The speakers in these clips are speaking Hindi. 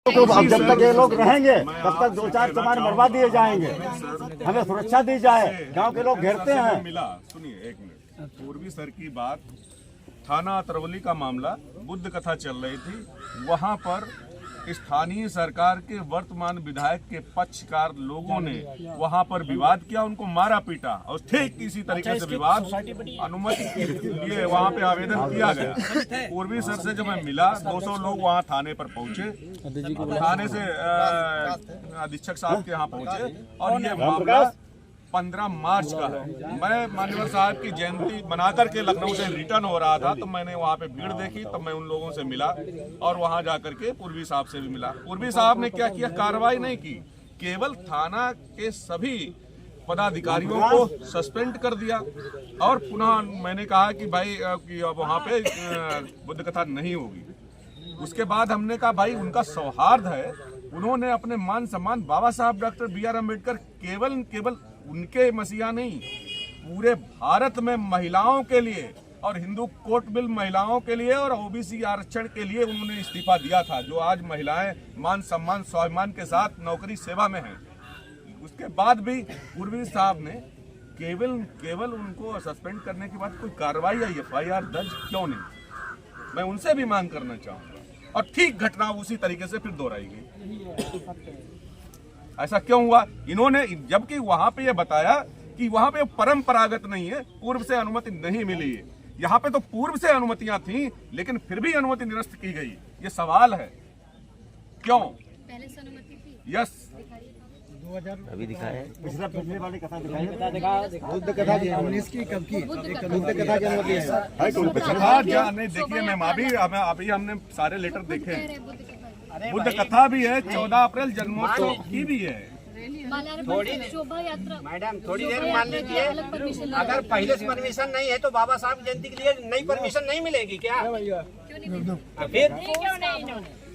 तो अब जब तक ये लोग रहेंगे तब तक 2-4 सामान बर्बाद दिए जाएंगे। हमें सुरक्षा दी जाए, गांव के लोग घेरते हैं। मिला सुनिए एक मिनट, पूर्वी सर की बात, थाना अतरौली का मामला, बुद्ध कथा चल रही थी, वहां पर स्थानीय सरकार के वर्तमान विधायक के पक्षकार लोगों ने वहां पर विवाद किया, उनको मारा पीटा और ठीक इसी तरीके से विवाद अनुमति के लिए वहां पे आवेदन किया गया। पूर्वी सर से जब मैं मिला, 200 लोग वहां थाने पर पहुंचे, थाने से अधीक्षक साहब के यहाँ पहुंचे और ये मामला 15 मार्च का है। मैं मान्यवर साहब की जयंती मना करके लखनऊ से रिटर्न हो रहा था, तो मैंने वहाँ पे भीड़ देखी, तब मैं उन लोगों से मिला और वहाँ जाकर के पूर्वी साहब से भी मिला। पूर्वी साहब ने क्या किया, कार्रवाई नहीं की, केवल थाना के सभी पदाधिकारियों को सस्पेंड कर दिया और पुनः मैंने कहा कि भाई कि अब वहाँ पे बुद्ध कथा नहीं होगी। उसके बाद हमने कहा भाई उनका सौहार्द है, उन्होंने अपने मान सम्मान बाबा साहब डॉक्टर बी.आर. अम्बेडकर केवल उनके मसीहा नहीं, पूरे भारत में महिलाओं के लिए और हिंदू कोर्ट बिल महिलाओं के लिए और ओबीसी आरक्षण के लिए उन्होंने इस्तीफा दिया था, जो आज महिलाएं मान सम्मान स्वाभिमान के साथ नौकरी सेवा में हैं। उसके बाद भी पूर्वी साहब ने केवल उनको सस्पेंड करने के बाद कोई कार्रवाई या FIR दर्ज क्यों नहीं, मैं उनसे भी मांग करना चाहूँगा। और ठीक घटना उसी तरीके से फिर दोहराएगी। ऐसा क्यों हुआ? इन्होंने जबकि वहां पे ये बताया कि वहां पे परंपरागत नहीं है, पूर्व से अनुमति नहीं मिली है। यहाँ पे तो पूर्व से अनुमतियां थी, लेकिन फिर भी अनुमति निरस्त की गई। ये सवाल है क्यों? पहले से अनुमति थी। यस, 2000 अभी दिखाया, पिछले वाली कथा दिखाई, बुद्ध कथा 19 की कब की, बुद्ध कथा की अनुमति है। नहीं देखिए मैम, अभी हमने सारे लेटर देखे हैं। बुद्ध कथा भी है, 14 अप्रैल जन्मोत्सव की भी है। थोड़ी शोभा यात्रा मैडम थोड़ी देर मान लीजिए, अगर पहले से परमिशन नहीं है तो बाबा साहब जयंती के लिए नई परमिशन नहीं मिलेगी क्या? फिर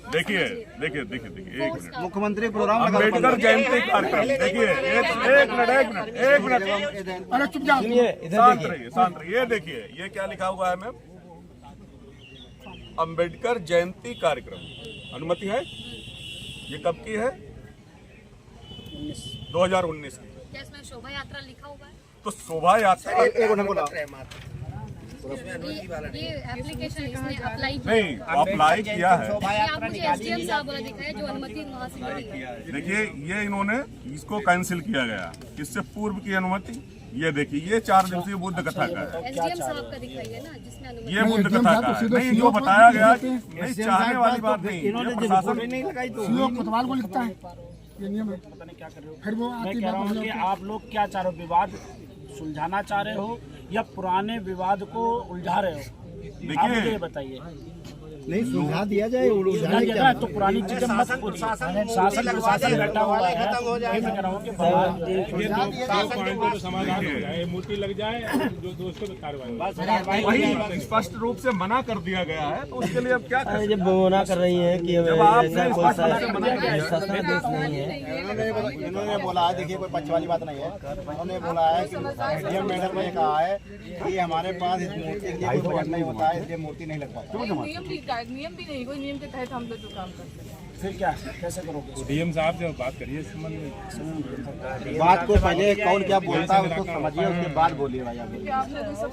देखिए एक मिनट, मुख्यमंत्री प्रोग्राम अम्बेडकर जयंती कार्यक्रम देखिए, एक मिनट अरे चुप जाओ, शांत रहिए। ये देखिए ये क्या लिखा हुआ है मैम, अम्बेडकर जयंती कार्यक्रम अनुमति है। ये कब की है? 2019 की। क्या इसमें शोभा यात्रा लिखा हुआ है? तो शोभा यात्रा ये एप्लीकेशन इसने अप्लाई किया नहीं, अप्लाई किया है। आप मुझे SDM साहब वाला दिखाया जो अनुमति वहाँ से मिली है। देखिए ये इन्होंने इसको कैंसिल किया गया, इससे पूर्व की अनुमति। ये देखिए ये 4 दिवसीय बुद्ध कथा का है। SDM साहब का दिखाइए ना, जिसमें अनुमति। ये बुद्ध कथा का है, नहीं जो बताया गया नहीं, चाहने वाली बात नहीं, ये प्रशासन नहीं लगाई तो कोतवाल को लिखता है, ये नियम है। फिर वो मैं कह रहा हूँ कि आप लोग क्या चाह रहे हो, विवाद सुलझाना चाह रहे हो या पुराने विवाद को उलझा रहे हो? आप मुझे ये बताइए। नहीं सुलझा दिया जाए, क्या तो पुरानी चीजें मत बोलिए। शासन प्रशासन बैठा हुआ है, मैं कह रहा हूँ कि समाधान हो जाए, मूर्ति लग जाए, जो दोस्तों पे कार्रवाई। वही स्पष्ट रूप से मना कर दिया गया है, तो उसके लिए अब क्या करें? जब मना कर रही है कि जब आपने स्पष्ट रूप से मना किया है। इन्होंने बोला है, देखिए कोई पक्ष वाली बात नहीं है, उन्होंने बोला है कि डीएम मैडम ने कहा है कि हमारे पास इस मूर्ति के लिए कोई बजट नहीं होता है, इसलिए मूर्ति नहीं लग पाता। नियम भी नहीं, कोई नियम के तहत हम लोग जो काम करते हैं। फिर क्या कैसे करोगे? डीएम साहब से बात करिए इस संबंध में। बात को पहले कौन क्या बोलता है उसको समझिए, उसके बाद बोलिए भाई। आपने तो सब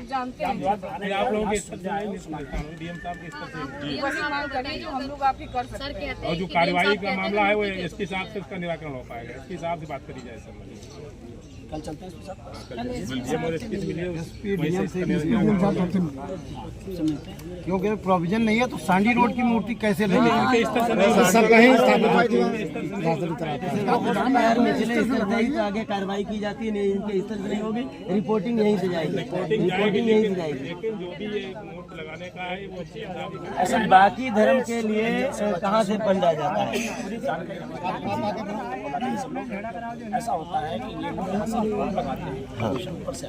जानते हैं, आप लोगों के स्तर से आए नहीं सुनता हूँ, डीएम साहब के स्तर से वही मांग करें जो हम लोग आपकी कर सकते हैं। और जो कार्रवाई का मामला है वो इसके हिसाब से उसका निराकरण हो पाएगा, इसके हिसाब से बात करी जाए संबंध। कल चलते हैं क्योंकि प्रोविजन नहीं है तो सांडी रोड की मूर्ति कैसे निचले स्तर से ही आगे कार्रवाई की जाती है, नहीं इनके स्तर से नहीं होगी, रिपोर्टिंग यहीं से जाएगी, रिपोर्टिंग यहीं से जाएगी। लेकिन जो भी ये मूर्ति लगाने का है वो ऐसा बाकी धर्म के लिए कहाँ से फंडा जाता है? ऐसा होता है कि ये लोग लगाते हैं ऊपर से,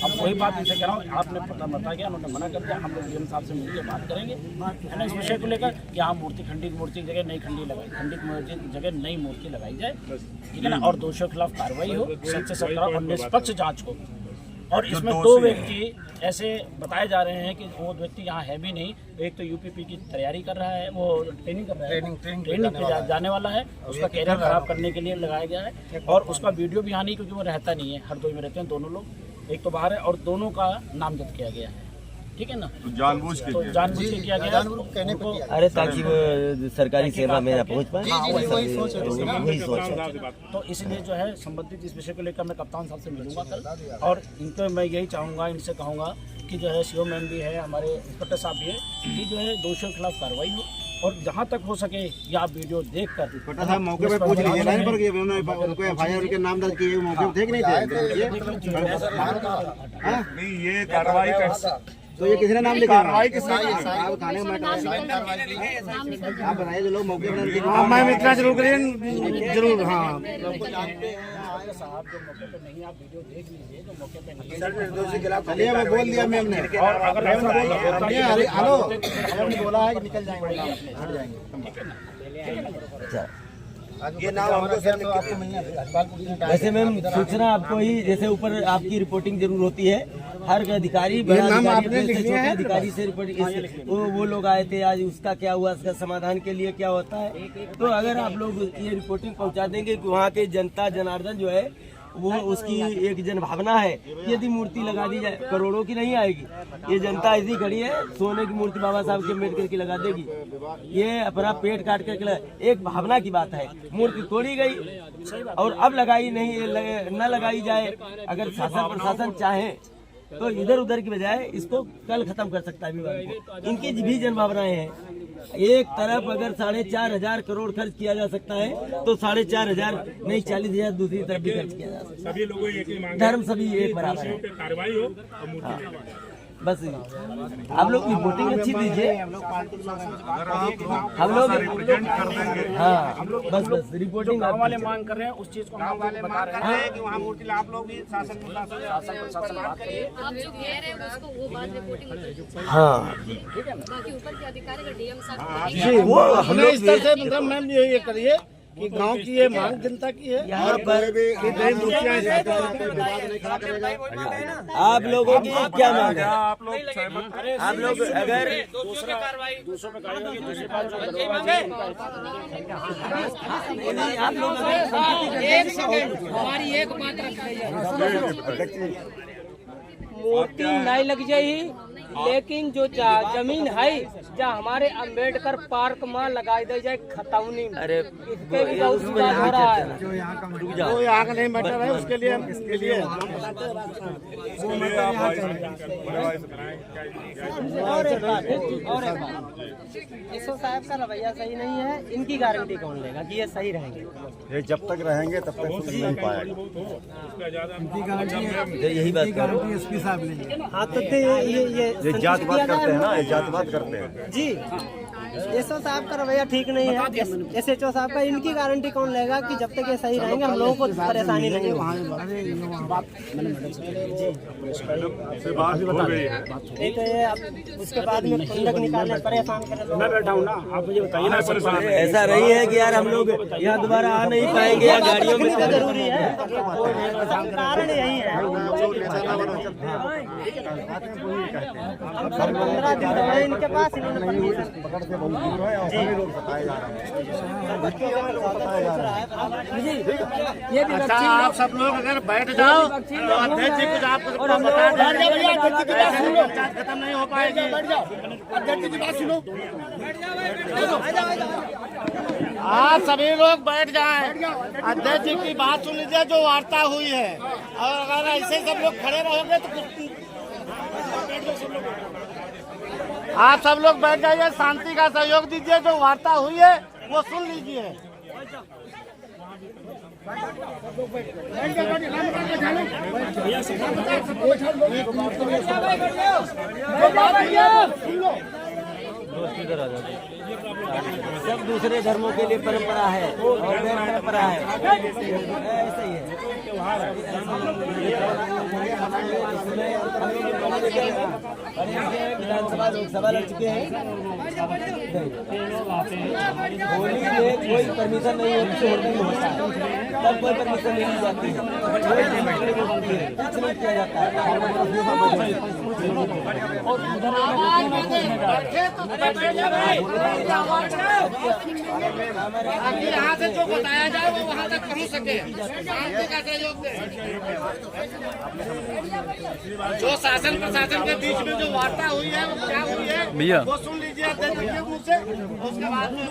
अब वही बात इनसे कह रहा हूँ, आपने पता बता गया, उन्होंने मना कर दिया, हम लोग डीएम साहब से मिलकर बात करेंगे है ना इस विषय को लेकर कि हाँ मूर्ति खंडित मूर्ति की जगह नई खंडी लगाई, खंडित मूर्ति की जगह नई मूर्ति लगाई जाए, ठीक है ना, और दोषियों के खिलाफ कार्रवाई हो, सच से 17 और निष्पक्ष जांच हो, और इसमें दो व्यक्ति ऐसे बताए जा रहे हैं कि वो व्यक्ति यहाँ है भी नहीं। एक तो यूपीपी की तैयारी कर रहा है, वो ट्रेनिंग कर रहा है, ट्रेनिंग पे जाने वाला है, उसका कैरियर खराब करने के लिए लगाया गया है। और उसका वीडियो भी यहाँ नहीं, क्योंकि वो रहता नहीं है, हरदोई में रहते हैं दोनों लोग, एक तो बाहर है, और दोनों का नामजद किया गया है। ठीक है ना, तो जानबूझ के किया गया उनको, अरे ताकि वो सरकारी सेवा में ना पहुँच पाए, वही सोच है। तो इसलिए जो है संबंधित इस विषय को लेकर मैं कप्तान साहब से मिलूंगा कल, और इनको मैं यही चाहूँगा, इनसे कहूँगा कि जो है सीओ मैम भी है, हमारे इंस्पेक्टर साहब भी है, कि जो है दोषियों के खिलाफ कार्रवाई हो, और जहाँ तक हो सके ये आप वीडियो देखकर इंस्पेक्टर साहब मौके पे पूछ लीजिए ना, पर उनको एफआईआर के नाम दर्ज किए मौके पे थे कि नहीं थे? नहीं, ये कार्रवाई का तो ये किसने नाम लिखा? कार्रवाई किसने की? आप थाने में आप बताइए जो लोग मौके पर। मैं इतना जरूर करिए, जरूर। हाँ, साहब जो मौके पे नहीं, आप वीडियो देख लीजिए, जो मौके पे नहीं। चलिए वो बोल दिया मैम ने, और अगर हेलो हमने बोला है कि निकल जाएंगे, हट जाएंगे। ये नाम हमको सर तो आपको मिलना। वैसे मैम सूचना आपको ही, जैसे ऊपर आपकी रिपोर्टिंग जरूर होती है, हर अधिकारी बड़ा अधिकारी से छोटे अधिकारी से रिपोर्टिंग, वो लोग आए थे आज, उसका क्या हुआ, उसका समाधान के लिए क्या होता है। तो अगर आप लोग ये रिपोर्टिंग पहुंचा देंगे कि वहाँ के जनता जनार्दन जो है वो, उसकी एक जन भावना है, यदि मूर्ति लगा दी जाए करोड़ों की नहीं आएगी। ये जनता ऐसी खड़ी है, सोने की मूर्ति बाबा साहब के अम्बेडकर की लगा देगी, ये अपना पेट काट करके, एक भावना की बात है। मूर्ति तोड़ी गई और अब लगाई नहीं, न लगाई जाए। अगर शासन प्रशासन चाहे तो इधर उधर की बजाय इसको कल खत्म कर सकता है विवाद को। इनकी भी जन भावनाएं हैं। एक तरफ अगर 4,500 करोड़ खर्च किया जा सकता है, तो 4,500 नहीं 40,000 दूसरी तरफ भी खर्च किया जा सकता है। सभी लोगों एक ही मांग है, धर्म सभी एक बराबर है, कार्रवाई हो और मूर्ति नहीं लगाई। बस आप लोग रिपोर्टिंग अच्छी दीजिए, हम लोग रिप्रेजेंट कर देंगे। हाँ बस रिपोर्टिंग गाँव वाले मांग कर रहे हैं, उस चीज को हम वाले बता मांग रहे कर हैं। रहे हैं कि वहाँ मूर्ति आप लोग भी शासन प्रशासन बात करिए। आप जो कह रहे हैं उसको वो बात रिपोर्टिंग में दीजिए। हाँ बाकी ऊपर के अधिकारी का डीएम साहब जी, वो हम लोग इस तरह से मतलब मैम ये करिए कि गांव की ये मांग जनता की है, यहाँ पर आप लोगों की क्या मांग है? आप लोग सहमत हैं? आप लोग अगर दूसरों पे कार्रवाई होगी, दूसरी बात जो आप लोग हमारी एक बात रखिए, मूर्ति नहीं लग जाए, लेकिन जो जमीन है जहाँ हमारे अंबेडकर पार्क में लगाई दी जाए खतौनी, अरे इसके भी बहुत सुधार हो रहा है। रुक जाओ, वो यहाँ का नहीं मैटर है, उसके लिए इसके लिए और एक बात, एसओ साहब का रवैया सही नहीं है, इनकी गारंटी कौन लेगा कि ये सही रहेंगे? ये जब तक रहेंगे तब तक कुछ नहीं पाएगा। यही बात कर रहा हूँ। एसपी साहब लेंगे। हाँ तो ये जातिवाद करते हैं ना, ये जातिवाद करते हैं जी। एसओ साहब का रवैया ठीक नहीं है, एसएचओ साहब का, इनकी गारंटी कौन लेगा कि जब तक ये सही रहेंगे हम लोगों को परेशानी नहीं होगी? नहीं तो ये अब उसके बाद में ठंडक निकालने परेशान करें। मैं बैठा हूँ ना, आप मुझे बताइए ना। ऐसा नहीं है कि यार हम लोग यहाँ दोबारा आ नहीं पाएंगे या गाड़ियों में जरूरी है, कारण यही है। 15 दिन तो है इनके पास, इन्होंने परमिशन ये भी अच्छा, आप सब लोग अगर बैठ जाओ तो अध्यक्ष जी कुछ आपको बता देंगे, खत्म नहीं हो पाएगी। अध्यक्ष की बात सुनो, आप सभी लोग बैठ जाएं, अध्यक्ष जी की बात सुन लीजिए जो वार्ता हुई है, और अगर ऐसे सब लोग खड़े रहोगे तो आप सब लोग बैठ जाइए, शांति का सहयोग दीजिए, जो वार्ता हुई है वो सुन लीजिए। इधर आ जाओ। सब दूसरे धर्मों के लिए परंपरा है और गैर परंपरा है, ऐसा ही है। विधानसभा लोकसभा लड़ चुके हैं। होली में कोई परमिशन नहीं होती, होली होता है तब कोई परमिशन नहीं दी जाती है, कुछ नहीं किया जाता है। यहाँ से जो बताया जाए वो वहाँ तक पहुँच सके, शांति का सहयोग दे। जो शासन प्रशासन के बीच में जो वार्ता हुई है वो क्या हुई है भैया, वो सुन लीजिए अध्यक्ष जी के मुँह से, उसके बाद में